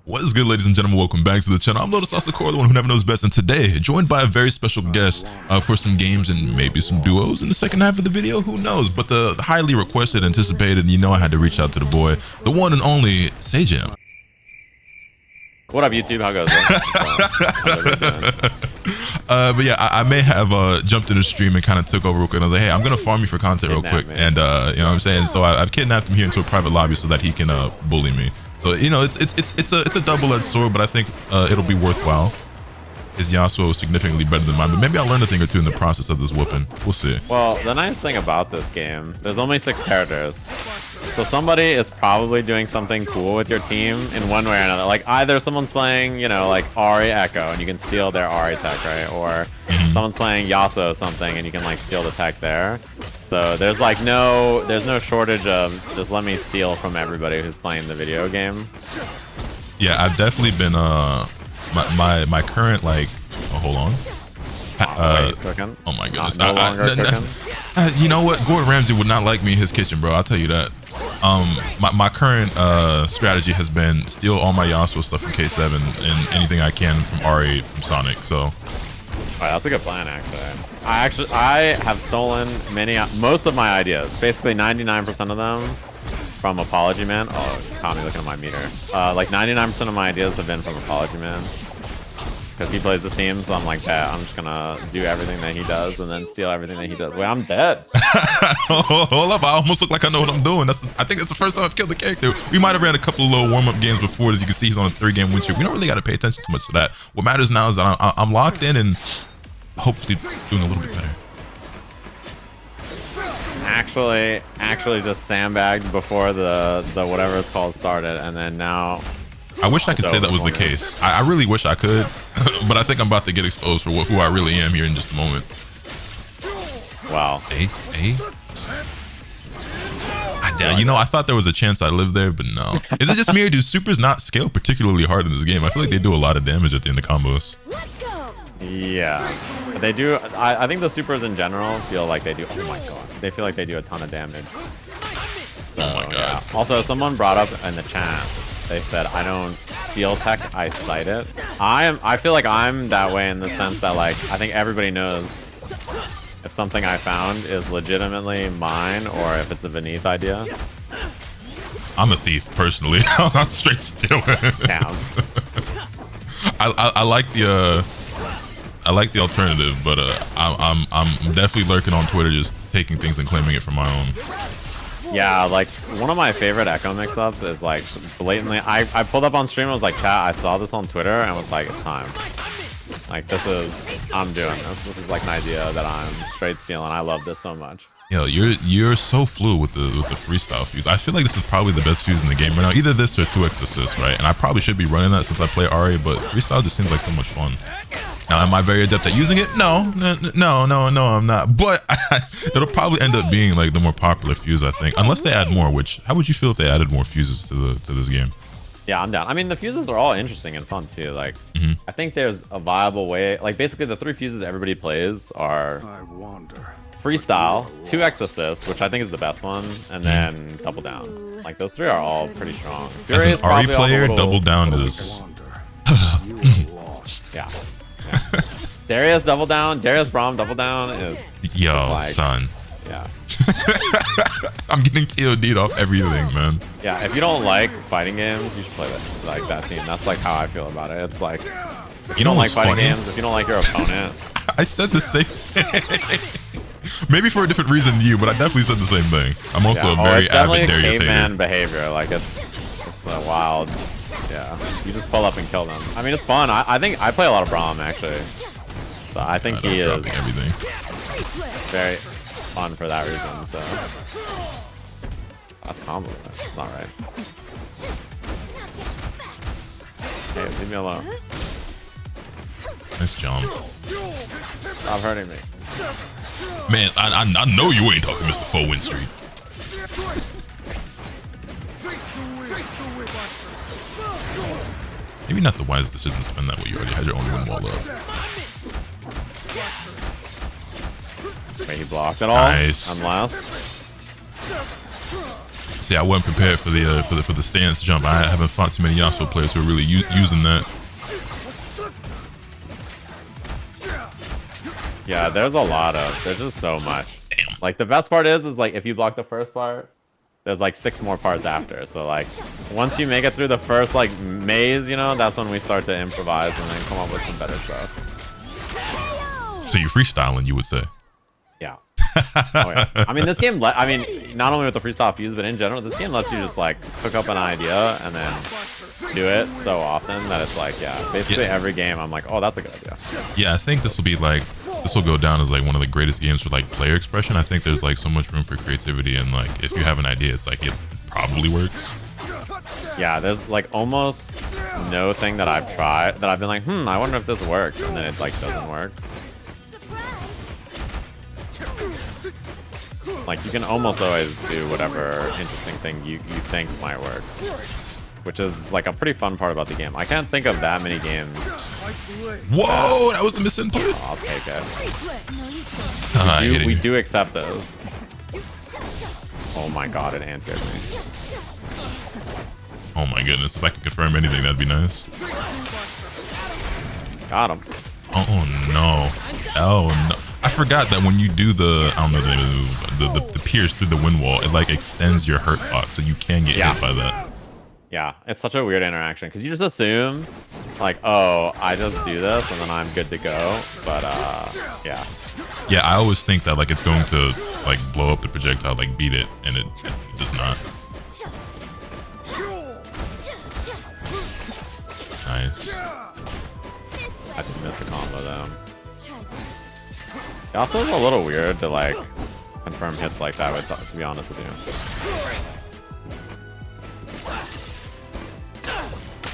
What is good, ladies and gentlemen? Welcome back to the channel. I'm LotusAsakura, the one who never knows best, and today, joined by a very special guest for some games and maybe some duos in the second half of the video. Who knows? But the highly requested, anticipated, and I had to reach out to the boy, the one and only Sajam. What up, YouTube? How goes it? But yeah, I may have jumped in the stream and kind of took over real quick. And I was like, hey, I'm gonna farm you for content real quick, and you know what I'm saying. So I've kidnapped him here into a private lobby so that he can bully me. So it's a double-edged sword, but I think it'll be worthwhile. His Yasuo is significantly better than mine, but maybe I'll learn a thing or two in the process of this whooping. We'll see. Well, the nice thing about this game, there's only 6 characters. So somebody is probably doing something cool with your team in one way or another. Like either someone's playing, you know, like Ahri Ekko and you can steal their Ahri tech, right? Or someone's playing Yasuo something and you can like steal the tech there. So there's like there's no shortage of just let me steal from everybody who's playing the video game. Yeah, I've definitely been my current like hold on. He's cooking. Oh my goodness. No longer cooking. You know what? Gordon Ramsay would not like me in his kitchen, bro. I'll tell you that. My current strategy has been steal all my Yasuo stuff from K7 and anything I can from Ahri, from Sonic. So, all right, that's a good plan, actually. I have stolen most of my ideas, basically 99% of them from Apology Man. Oh, caught me looking at my meter. Like 99% of my ideas have been from Apology Man. Because he plays the team, so I'm like, yeah, I'm just gonna do everything that he does and then steal everything that he does. Wait, I'm dead. Hold up, I almost look like I know what I'm doing. I think that's the first time I've killed the character. We might have ran a couple of little warm-up games before. As you can see, he's on a 3-game win streak. We don't really got to pay attention too much to that. What matters now is that I'm locked in and hopefully doing a little bit better. Actually just sandbagged before the whatever it's called started, and then now... I wish I could say that was the case. I really wish I could, but I think I'm about to get exposed for who I really am here in just a moment. Wow. Hey. You know, I thought there was a chance I lived there, but no. Is it just me, or do supers not scale particularly hard in this game? I feel like they do a lot of damage at the end of combos. Yeah, they do. I think the supers in general feel like they do. Oh my god, they feel like they do a ton of damage. So, oh my god. Yeah. Also, someone brought up in the chat. They said, I don't feel tech, I cite it. I feel like I'm that way in the sense that, like, I think everybody knows if something I found is legitimately mine or if it's a beneath idea. I'm a thief, personally. I'm not straight stealing. Damn. I like the alternative, but I'm definitely lurking on Twitter, just taking things and claiming it for my own. Yeah, like one of my favorite Ekko mix-ups is like blatantly. I pulled up on stream and was like, chat, I saw this on Twitter and was like, it's time. Like I'm doing this. This is like an idea that I'm straight stealing. I love this so much. Yo, you're so fluid with the freestyle fuse. I feel like this is probably the best fuse in the game right now. Either this or 2x assist, right? And I probably should be running that since I play Ahri, but freestyle just seems like so much fun. Now, am I very adept at using it? No, I'm not. But it'll probably end up being like the more popular fuse, I think, unless they add more. Which, how would you feel if they added more fuses to this game? Yeah, I'm down. I mean, the fuses are all interesting and fun too. Like, I think there's a viable way. Like, basically, the 3 fuses everybody plays are freestyle, 2x assist, which I think is the best one, and then double down. Like, those 3 are all pretty strong. As an Ahri player, double down is. Yeah. Darius double down, Darius Braum double down is son. Yeah. I'm getting TOD'd off everything, man. Yeah, if you don't like fighting games, you should play that team. That's like how I feel about it. It's like if you don't like fighting games, if you don't like your opponent. I said the same thing. Maybe for a different reason than you, but I definitely said the same thing. I'm also a very avid Darius caveman behavior. Like it's a wild. Yeah, you just pull up and kill them. I mean, it's fun. I think I play a lot of Braum actually. So I think he is everything. Very fun for that reason. So that's combo. That's not right. Hey, leave me alone. Nice jump. Stop hurting me. Man, I know you ain't talking Mr. 4 win streak. Maybe not the wisest decision to spend that way. You already had your own win wall up. Wait, he blocked it all? Nice. Unless... say I wasn't prepared for the stance jump. I haven't fought too many Yasuo players who are really using that. Yeah, there's just so much. Damn. Like the best part is like if you block the first part, there's like 6 more parts after. So like once you make it through the first like maze, you know, that's when we start to improvise and then come up with some better stuff. So you're freestyling, you would say? Yeah. Oh yeah. I mean, this game. I mean, not only with the freestyle fuse, but in general, this game lets you just like cook up an idea and then do it so often that it's like, yeah, basically every game I'm like, oh, that's a good idea. Yeah, I think this will go down as like one of the greatest games for like player expression. I think there's like so much room for creativity, and like if you have an idea, it's like it probably works. Yeah, there's like almost no thing that I've tried that I've been like, I wonder if this works, and then it like doesn't work. Like you can almost always do whatever interesting thing you think might work, which is like a pretty fun part about the game. I can't think of that many games. Whoa, that was a misinput. Oh, I'll take it. We do accept those. Oh my god, it angered me. Oh my goodness, if I could confirm anything, that'd be nice. Got him. Oh no. Oh no. I forgot that when you do the, I don't know the name of the pierce through the wind wall, it like extends your hurt box, so you can get hit by that. Yeah, it's such a weird interaction because you just assume like, oh, I just do this and then I'm good to go. But yeah. Yeah, I always think that like it's going to like blow up the projectile, like beat it, and it does not. Nice. I just missed the combo though. It also is a little weird to like confirm hits like that, to be honest with you.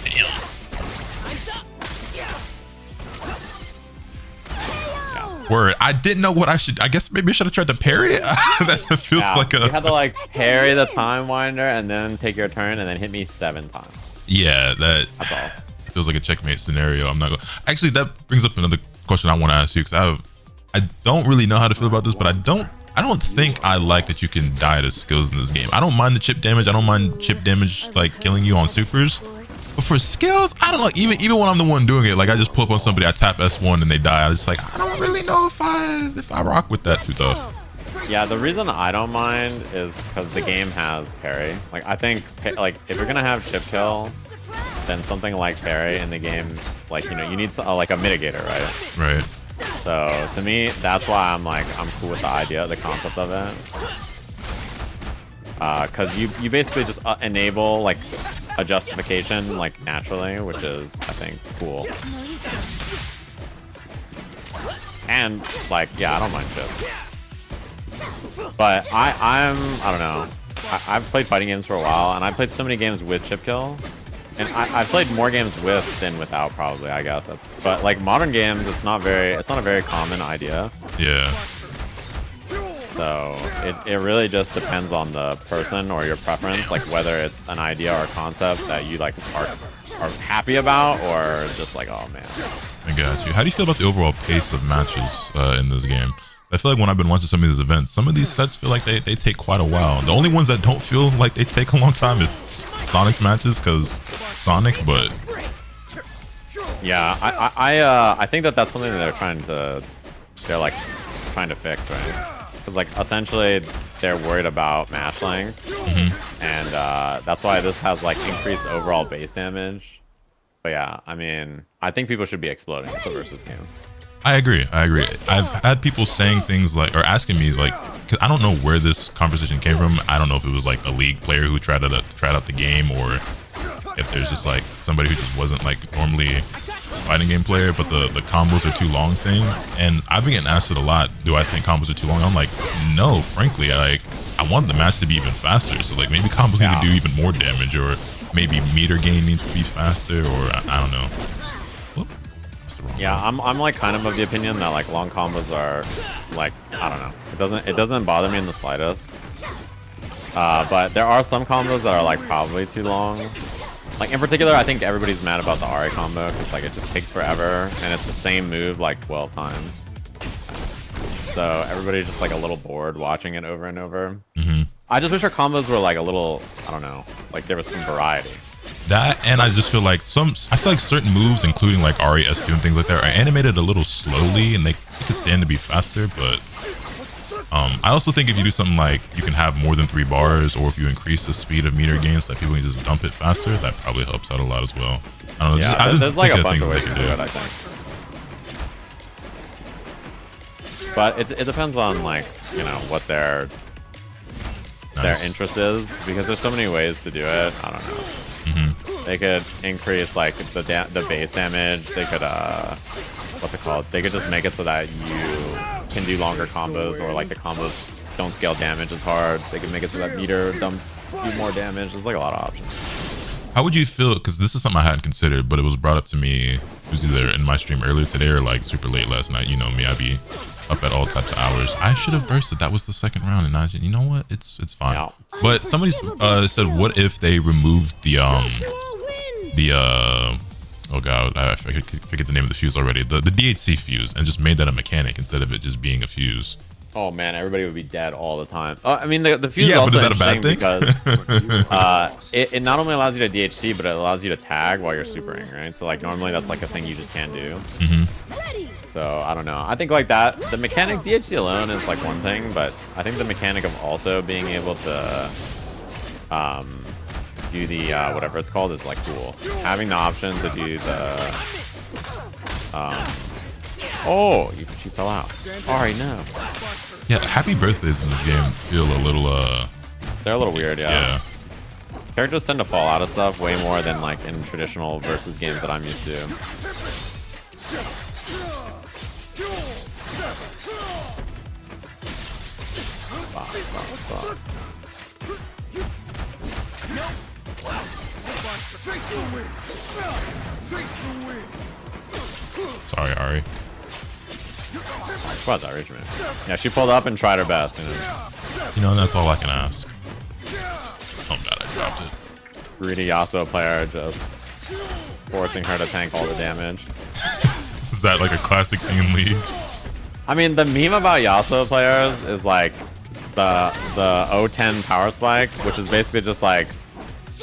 Damn. Yeah. Word. I didn't know what I should. I guess maybe I should have tried to parry it. That feels like a. You had to like parry the time winder and then take your turn and then hit me 7 times. Yeah, that's all. Feels like a checkmate scenario. I'm not going. Actually, that brings up another question I want to ask you, because I don't really know how to feel about this, but I don't think I like that you can die to skills in this game. I don't mind the chip damage. I don't mind chip damage like killing you on supers. But for skills, I don't know. Even when I'm the one doing it, like I just pull up on somebody, I tap S1 and they die. I just like, I don't really know if I rock with that too tough. Yeah, the reason I don't mind is because the game has parry. Like I think like if you're gonna have chip kill, then something like parry in the game, like you know, you need like a mitigator, right? Right. So to me, that's why I'm cool with the idea, the concept of it. Because you basically just enable like a justification like naturally, which is I think cool. And like yeah, I don't mind chip. But I don't know. I've played fighting games for a while, and I played so many games with chip kill. And I've played more games with than without, probably, I guess. But like modern games, it's not a very common idea. Yeah. So it really just depends on the person or your preference, like whether it's an idea or a concept that you like are happy about, or just like, oh man. I got you. How do you feel about the overall pace of matches in this game? I feel like when I've been watching some of these events, some of these sets feel like they take quite a while. The only ones that don't feel like they take a long time is Sonic's matches, because Sonic, but yeah, I think that's something that they're trying to fix, right? Because like essentially they're worried about match length, and that's why this has like increased overall base damage. But yeah, I mean, I think people should be exploding with the versus game. I agree. I've had people saying things like, or asking me like, cause I don't know where this conversation came from. I don't know if it was like a league player who tried out the game, or if there's just like somebody who just wasn't like normally a fighting game player, but the combos are too long thing. And I've been getting asked it a lot. Do I think combos are too long? I'm like, no, frankly, I want the match to be even faster. So like maybe combos need to do even more damage, or maybe meter gain needs to be faster, or I don't know. Yeah, I'm like kind of the opinion that like long combos are like, I don't know, it doesn't bother me in the slightest. But there are some combos that are like probably too long. Like in particular, I think everybody's mad about the Ari combo because like it just takes forever and it's the same move like 12 times. So everybody's just like a little bored watching it over and over. I just wish our combos were like a little, I don't know, like there was some variety. That, and I just feel like I feel like certain moves, including like Ari S2 and things like that, are animated a little slowly, and they could stand to be faster. But I also think if you do something like you can have more than 3 bars, or if you increase the speed of meter gains so that people can just dump it faster, that probably helps out a lot as well. I don't know. Yeah, there's like a bunch of ways to do it, I think. But it depends on like, you know, what their interest is, because there's so many ways to do it. I don't know. They could increase like the base damage. They could what's it called? They could just make it so that you can do longer combos, or like the combos don't scale damage as hard. They could make it so that meter dumps do more damage. There's like a lot of options. How would you feel? Because this is something I hadn't considered, but it was brought up to me. It was either in my stream earlier today or like super late last night. You know me, I'd be up at all types of hours. I should have bursted. That was the second round, and you know what? It's fine. Yeah. But somebody said, what if they removed the oh god, I forget the name of the fuse already. The DHC fuse, and just made that a mechanic instead of it just being a fuse. Oh man, everybody would be dead all the time. I mean, the fuse is also interesting because it not only allows you to DHC, but it allows you to tag while you're supering, right? So like normally that's like a thing you just can't do. So I don't know. I think like that, the mechanic DHC alone is like one thing, but I think the mechanic of also being able to do the whatever it's called is like cool. Having the option to do the oh, she fell out. Alright, no. Yeah, happy birthdays in this game feel a little they're a little weird, yeah. Characters tend to fall out of stuff way more than like in traditional versus games that I'm used to. Sorry, Ari. Squad's Irish, man. Yeah, she pulled up and tried her best. You know, and that's all I can ask. Oh god, I dropped it. Greedy Yasuo player just forcing her to tank all the damage. Is that like a classic thing in League? I mean, the meme about Yasuo players is like the O10 power spike, which is basically just like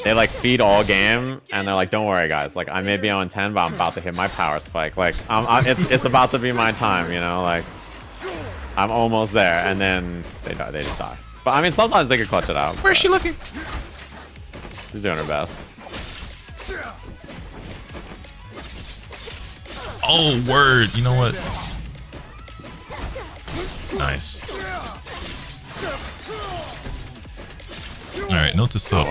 they like feed all game, and they're like, "Don't worry, guys. Like, I may be on 10, but I'm about to hit my power spike. Like, it's about to be my time. You know, like I'm almost there." And then they die. They just die. But I mean, sometimes they could clutch it out. Where's she looking? She's doing her best. Oh, word. You know what? Nice. All right, note to self: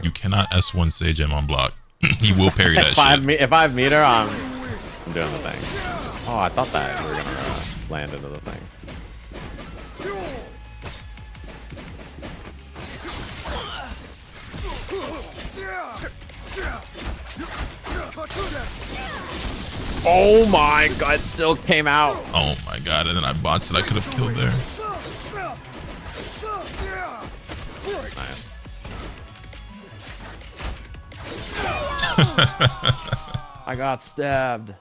you cannot S1 Sajam on block. He will parry that shit. If I have meter, I'm doing the thing. Oh, I thought that we were gonna land into the thing. Oh my god, it still came out. Oh my god, and then I botched it. I could have killed there. Nice. I got stabbed.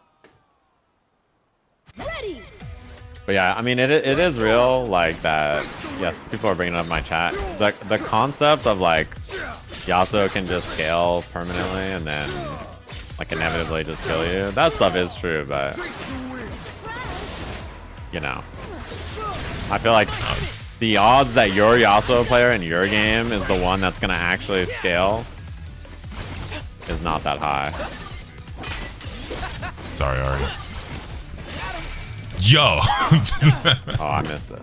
But yeah, I mean, it is real, like that. Yes, people are bringing up my chat. The concept of like Yasuo can just scale permanently and then like inevitably just kill you. That stuff is true, but you know, I feel like the odds that your Yasuo player in your game is the one that's gonna actually scale is not that high. Sorry, Ari. Yo! Oh, I missed it.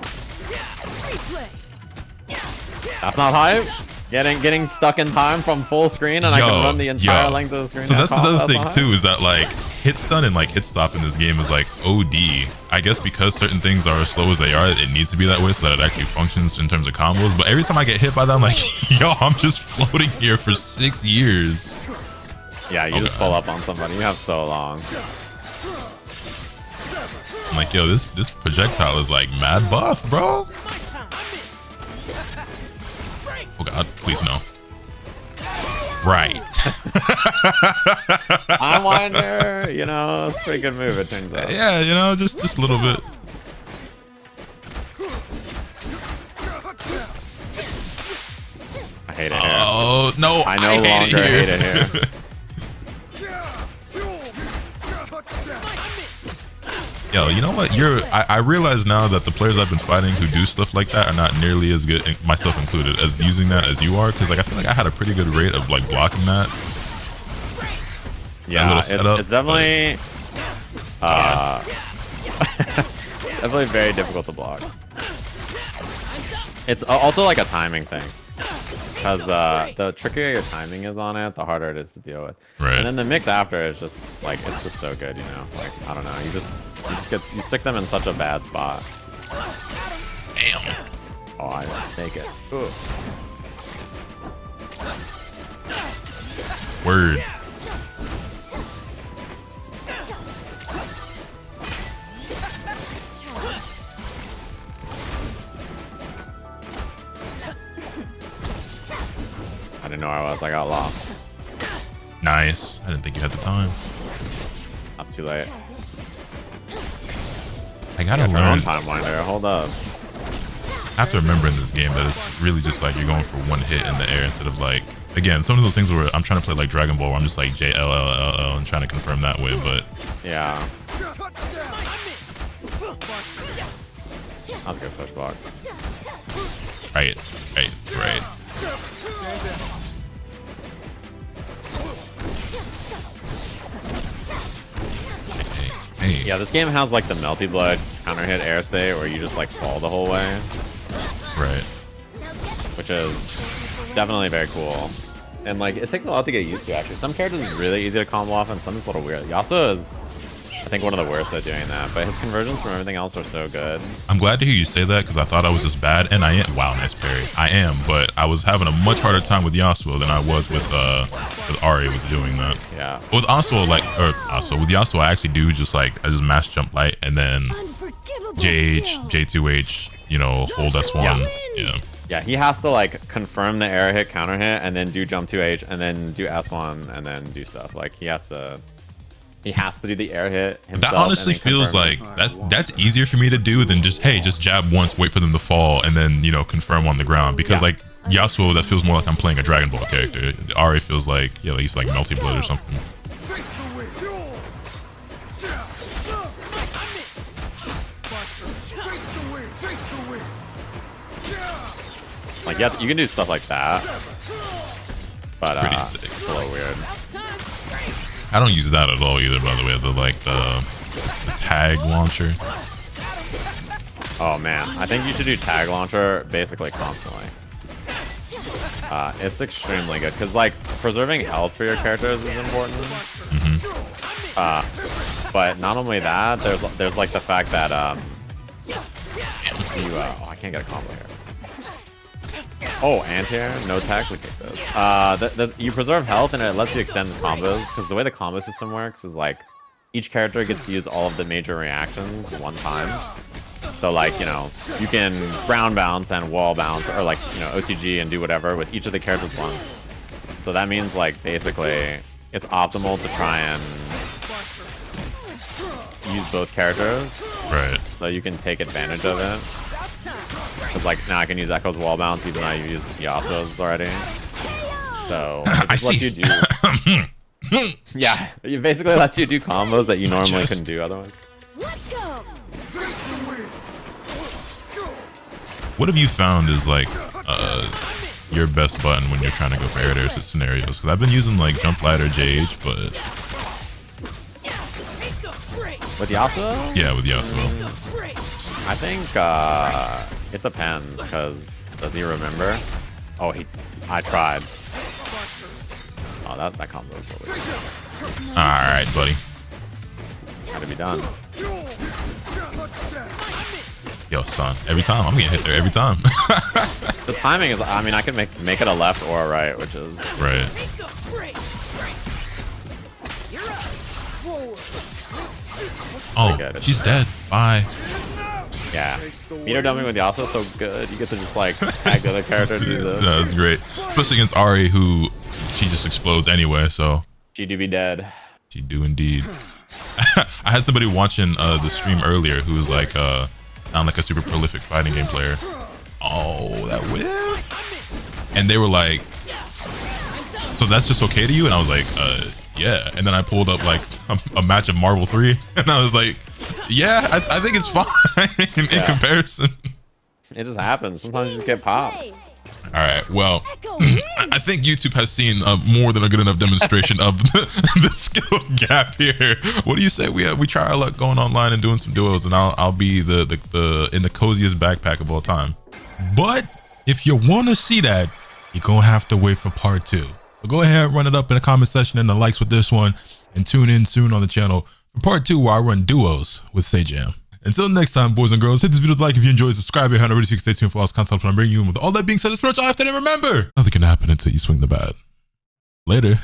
That's not hype? Getting stuck in time from full screen and I can run the entire length of the screen. So that's the other thing too, is that like hit stun and like hit stop in this game is like OD. I guess because certain things are as slow as they are, it needs to be that way so that it actually functions in terms of combos. But every time I get hit by that, I'm like, yo, I'm just floating here for 6 years. Yeah, you just pull up on somebody. You have so long. I'm like, yo, this projectile is like mad buff, bro. Oh god, please no. Right. I wonder, you know, it's a pretty good move, it turns out. Yeah, you know, just a little bit. hate it here. Oh no! I no longer hate it here. Yo, you know what? I realize now that the players I've been fighting who do stuff like that are not nearly as good, myself included, as using that as you are. Because like I feel like I had a pretty good rate of like blocking that. Yeah, it's definitely definitely very difficult to block. It's also like a timing thing. Because the trickier your timing is on it, the harder it is to deal with. Right. And then the mix after is just like it's just so good, you know. Like I don't know, you stick them in such a bad spot. Damn. Oh, I take it. Ooh. Word. I didn't know where I was. I got lost. Nice. I didn't think you had the time. That's too late. I gotta Your learn. own time winder. Hold up. I have to remember in this game that it's really just like you're going for one hit in the air instead of like, again, some of those things where I'm trying to play like Dragon Ball where I'm just like JLLL and trying to confirm that way, but yeah. That's a good push block. right. Hey. Yeah, this game has like the Melty Blood counter hit air state where you just like fall the whole way. Right. Which is definitely very cool. And like it takes a lot to get used to actually. Some characters is really easy to combo off and some is a little weird. Yasuo is I think one of the worst at doing that, but his conversions from everything else are so good. I'm glad to hear you say that because I thought I was just bad, and I am. Wow, nice parry. I am, but I was having a much harder time with Yasuo than I was with Ari with doing that. Yeah. With with Yasuo, I actually do just like I just mash jump light and then JH, J2H, you know, hold S1. Yeah. Yeah, he has to like confirm the air hit, counter hit, and then do jump 2H, and then do S1, and then do stuff. Like he has to do the air hit himself. That honestly feels like that's easier for me to do than just just jab once, wait for them to fall, and then confirm on the ground. Because like Yasuo, that feels more like I'm playing a Dragon Ball character. Ari feels like he's like Melty Blood or something. Like yeah, you can do stuff like that, but pretty sick. It's a little weird. I don't use that at all either, by the way. The tag launcher. Oh man, I think you should do tag launcher basically constantly. It's extremely good because like preserving health for your characters is important. But not only that, there's like the fact that I can't get a combo here. Oh, anti-air, no tag, we take this. You preserve health and it lets you extend the combos, because the way the combo system works is like, each character gets to use all of the major reactions one time. So like, you can ground bounce and wall bounce, or like, OTG and do whatever with each of the characters once. So that means like, basically, it's optimal to try and use both characters. Right. So you can take advantage of it. Because like now I can use Ekko's wall bounce even though I used Yasuo's already. So it just lets you do. Yeah, it basically lets you do combos that you normally couldn't do otherwise. Let's go. What have you found is like your best button when you're trying to go for air to air scenarios? Because I've been using like jump ladder JH, but with Yasuo? Yeah, with Yasuo. I think it depends, because does he remember? Oh, I tried. Oh, that combo is totally good. Alright, buddy. Had to be done. Yo, son, every time I'm getting hit there every time. The timing is, I mean, I can make it a left or a right, which is right. Oh, she's dead. Bye. Yeah, meter dumping with Yasuo is so good. You get to just like tag the other character to do this. No, that's great. Especially against Ari, who she just explodes anyway. So she do be dead. She do indeed. I had somebody watching the stream earlier who was like, not like a super prolific fighting game player. Oh, that whip! And they were like, so that's just okay to you? And I was like, yeah. And then I pulled up like a match of Marvel 3 and I was like, yeah, I think it's fine in comparison. It just happens. Sometimes you just get popped. All right, well, I think YouTube has seen more than a good enough demonstration of the skill gap here. What do you say we try our luck going online and doing some duos, and I'll be the in the coziest backpack of all time. But if you want to see that, you're gonna have to wait for part 2. So go ahead, run it up in the comment section and the likes with this one, and tune in soon on the channel for part 2 where I run duos with Sajam. Until next time, boys and girls, hit this video with a like if you enjoyed, subscribe if you haven't already, so you can stay tuned for all this content I'm bringing you. And with all that being said, it's spiritual after, and remember, nothing can happen until you swing the bat. Later.